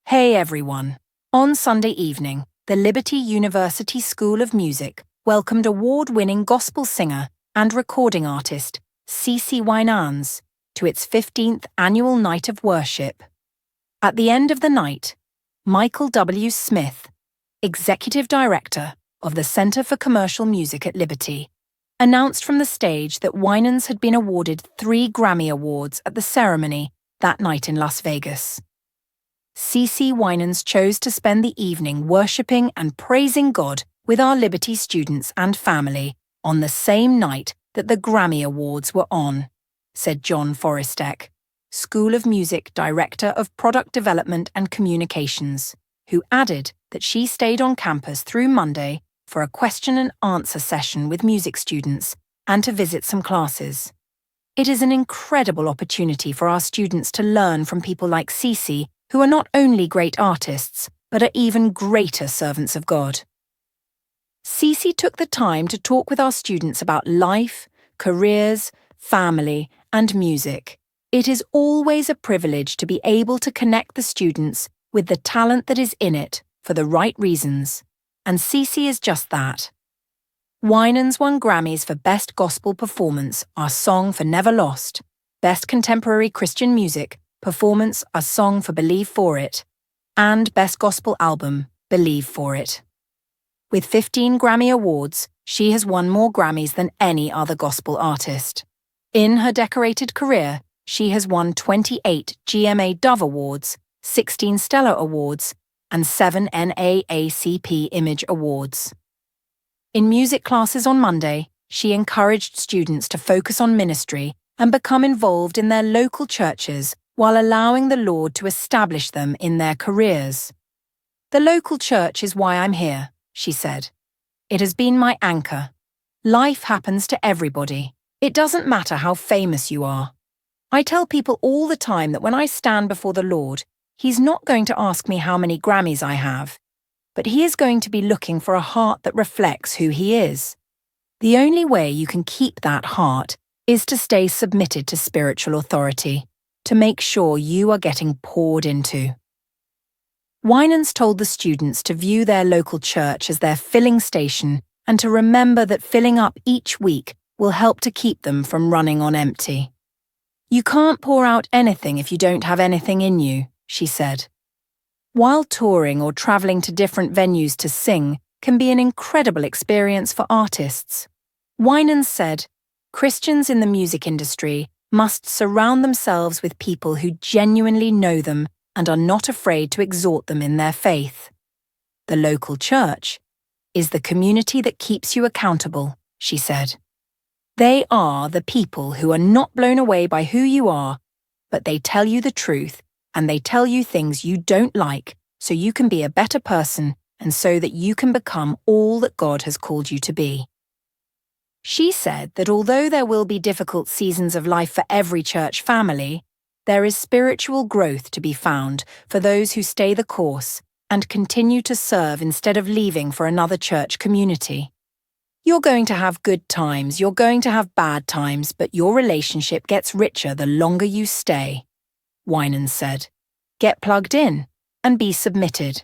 Hey everyone! On Sunday evening, the Liberty University School of Music welcomed award-winning gospel singer and recording artist CeCe Winans to its 15th annual night of worship. At the end of the night, Michael W. Smith, Executive Director of the Center for Commercial Music at Liberty, announced from the stage that Winans had been awarded 3 Grammy Awards at the ceremony that night in Las Vegas. CeCe Winans chose to spend the evening worshipping and praising God with our Liberty students and family on the same night that the Grammy Awards were on, said John Forestek, School of Music Director of Product Development and Communications, who added that she stayed on campus through Monday for a question and answer session with music students and to visit some classes. It is an incredible opportunity for our students to learn from people like CeCe, who are not only great artists, but are even greater servants of God. CeCe took the time to talk with our students about life, careers, family, and music. It is always a privilege to be able to connect the students with the talent that is in it for the right reasons, and CeCe is just that. Winans won Grammys for Best Gospel Performance, Our Song for Never Lost, Best Contemporary Christian Music, Performance, A Song for Believe For It, and Best Gospel Album, Believe For It. With 15 Grammy Awards, she has won more Grammys than any other gospel artist. In her decorated career, she has won 28 GMA Dove Awards, 16 Stellar Awards, and 7 NAACP Image Awards. In music classes on Monday, she encouraged students to focus on ministry and become involved in their local churches while allowing the Lord to establish them in their careers. "The local church is why I'm here," she said. "It has been my anchor. Life happens to everybody. It doesn't matter how famous you are. I tell people all the time that when I stand before the Lord, He's not going to ask me how many Grammys I have, but He is going to be looking for a heart that reflects who He is. The only way you can keep that heart is to stay submitted to spiritual authority, to make sure you are getting poured into." Winans told the students to view their local church as their filling station and to remember that filling up each week will help to keep them from running on empty. "You can't pour out anything if you don't have anything in you," she said. While touring or traveling to different venues to sing can be an incredible experience for artists, Winans said, "Christians in the music industry must surround themselves with people who genuinely know them and are not afraid to exhort them in their faith. The local church is the community that keeps you accountable," she said. "They are the people who are not blown away by who you are, but they tell you the truth and they tell you things you don't like so you can be a better person and so that you can become all that God has called you to be." She said that although there will be difficult seasons of life for every church family, there is spiritual growth to be found for those who stay the course and continue to serve instead of leaving for another church community. "You're going to have good times, you're going to have bad times, but your relationship gets richer the longer you stay," Winans said. "Get plugged in and be submitted.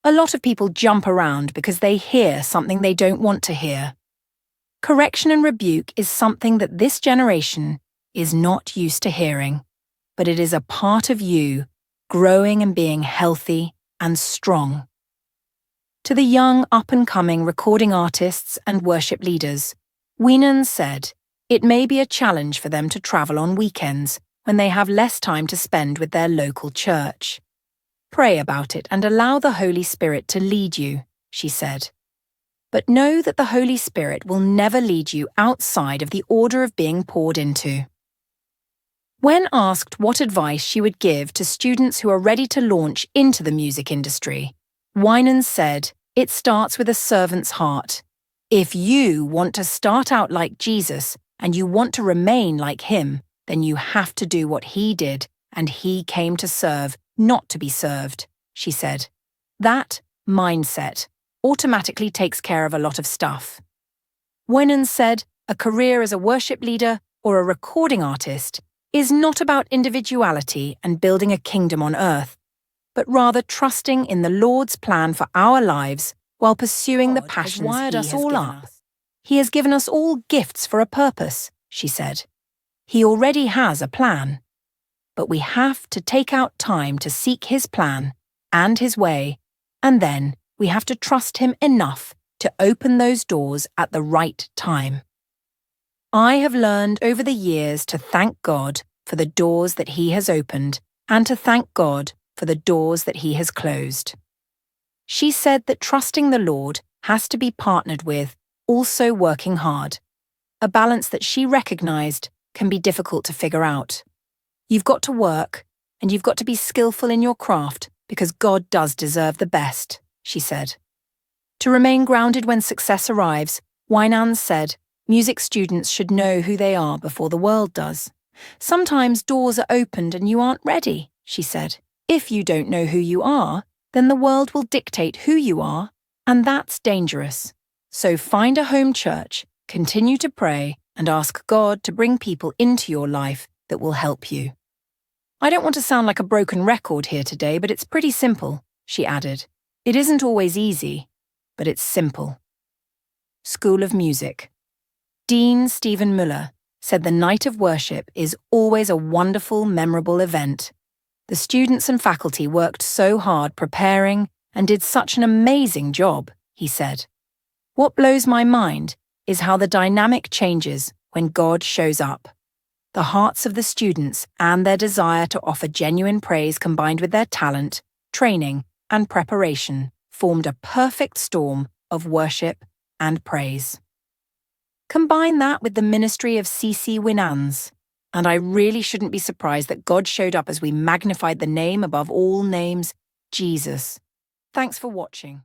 A lot of people jump around because they hear something they don't want to hear. Correction and rebuke is something that this generation is not used to hearing, but it is a part of you growing and being healthy and strong." To the young up-and-coming recording artists and worship leaders, Winans said it may be a challenge for them to travel on weekends when they have less time to spend with their local church. "Pray about it and allow the Holy Spirit to lead you," she said. "But know that the Holy Spirit will never lead you outside of the order of being poured into." When asked what advice she would give to students who are ready to launch into the music industry, Winans said, "It starts with a servant's heart. If you want to start out like Jesus and you want to remain like Him, then you have to do what He did, and He came to serve, not to be served," she said. That mindset automatically takes care of a lot of stuff. Winans said a career as a worship leader or a recording artist is not about individuality and building a kingdom on earth. but rather trusting in the Lord's plan for our lives while pursuing the passions wired He us has all given up. us. He has given us all gifts for a purpose, she said. He already has a plan. But we have to take out time to seek His plan and His way, and then we have to trust Him enough to open those doors at the right time. I have learned over the years to thank God for the doors that He has opened and to thank God for the doors that He has closed. She said that trusting the Lord has to be partnered with also working hard, a balance that she recognized can be difficult to figure out. You've got to work, and you've got to be skillful in your craft because God does deserve the best, she said. To remain grounded when success arrives, Winans said, music students should know who they are before the world does. Sometimes doors are opened and you aren't ready, she said. If you don't know who you are, then the world will dictate who you are, and that's dangerous. So find a home church, continue to pray, and ask God to bring people into your life that will help you. I don't want to sound like a broken record here today, but it's pretty simple, she added. It isn't always easy, but it's simple. School of Music. Dean Stephen Muller said the night of worship is always a wonderful, memorable event. The students and faculty worked so hard preparing and did such an amazing job, he said. What blows my mind is how the dynamic changes when God shows up. The hearts of the students and their desire to offer genuine praise combined with their talent, training, and preparation formed a perfect storm of worship and praise. Combine that with the ministry of CeCe Winans, and I really shouldn't be surprised that God showed up as we magnified the name above all names, Jesus. Thanks for watching.